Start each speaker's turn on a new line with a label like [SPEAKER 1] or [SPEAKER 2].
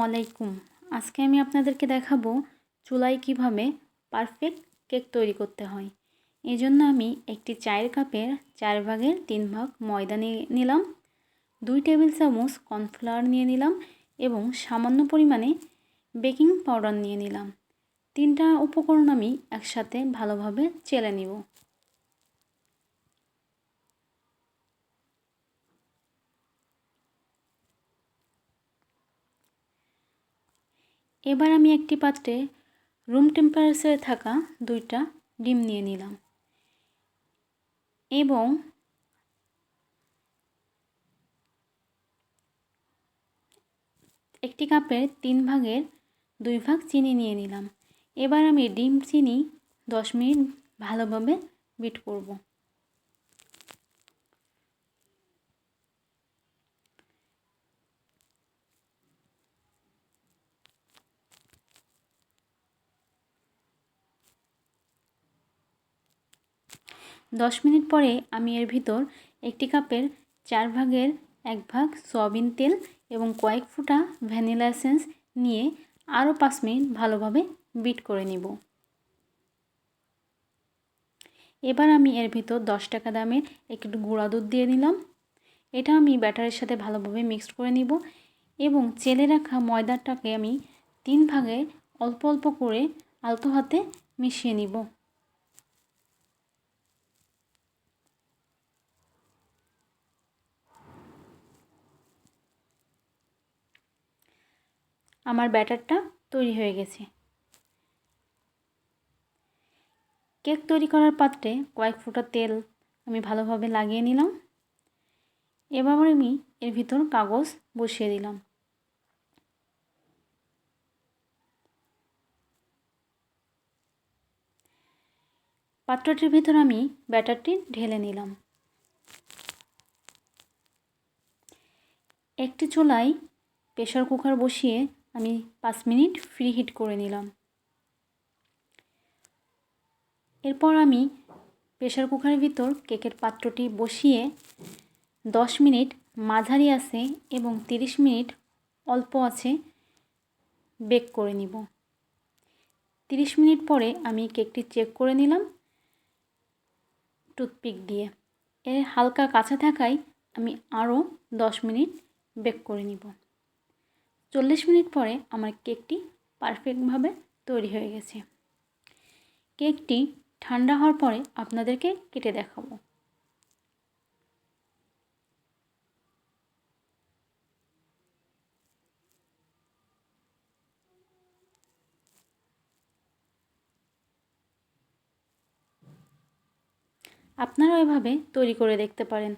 [SPEAKER 1] আলাইকুম। আজকে আমি আপনাদেরকে দেখাবো চুলায় কিভাবে পারফেক্ট কেক তৈরি করতে হয়। এজন্য আমি একটি চায়ের কাপের 4 ভাগের 3 ভাগ ময়দা নিয়ে নিলাম, 2 টেবিল চামচ কর্নফ্লাওয়ার নিয়ে নিলাম এবং সামান্য পরিমাণে বেকিং পাউডার নিয়ে নিলাম। 3টা উপকরণ আমি একসাথে ভালোভাবে চেলে নিব। এবার আমি একটি পাত্রে রুম টেম্পারেচারে থাকা 2টা ডিম নিয়ে নিলাম এবং একটি কাপের 3 ভাগের 2 ভাগ চিনি নিয়ে নিলাম। এবার আমি ডিম চিনি 10 মিনিট ভালোভাবে বিট করব। দশ মিনিট পরে আমি এর ভিতর একটি কাপের 4 ভাগের 1 ভাগ সয়াবিন তেল এবং কয়েক ফোঁটা ভ্যানিলা এসেন্স নিয়ে আরও 5 মিনিট ভালোভাবে বিট করে নিব। এবার আমি এর ভিতর 10 টাকা দামের একটু গুঁড়া দুধ দিয়ে নিলাম। এটা আমি ব্যাটারের সাথে ভালোভাবে মিক্সড করে নিব এবং চেলে রাখা ময়দাটাকে আমি 3 ভাগে অল্প অল্প করে আলতো হাতে মিশিয়ে নিব। আমার ব্যাটারটা তৈরি হয়ে গেছে। কেক তৈরি করার পাত্রে কয়েক ফোঁটা তেল আমি ভালোভাবে লাগিয়ে নিলাম। এবার আমি এর ভিতর কাগজ বসিয়ে দিলাম। পাত্রটির ভিতর আমি ব্যাটারটি ঢেলে নিলাম। একটি চুলায় প্রেসার কুকার বসিয়ে আমি 5 মিনিট ফ্রি হিট করে নিলাম। এরপর আমি প্রেসার কুকারের ভিতর কেকের পাত্রটি বসিয়ে 10 মিনিট মাঝারি আঁচে এবং 30 মিনিট অল্প আঁচে বেক করে নিব। 30 মিনিট পরে আমি কেকটি চেক করে নিলাম টুথপিক দিয়ে। এর হালকা কাঁচা থাকায় আমি আরও 10 মিনিট বেক করে নিব। 40 মিনিট পরে আমার কেকটি পারফেক্টভাবে তৈরি হয়ে গেছে। কেকটি ঠান্ডা হওয়ার পরে আপনাদেরকে কেটে দেখাবো। আপনারাও এভাবে তৈরি করে দেখতে পারেন।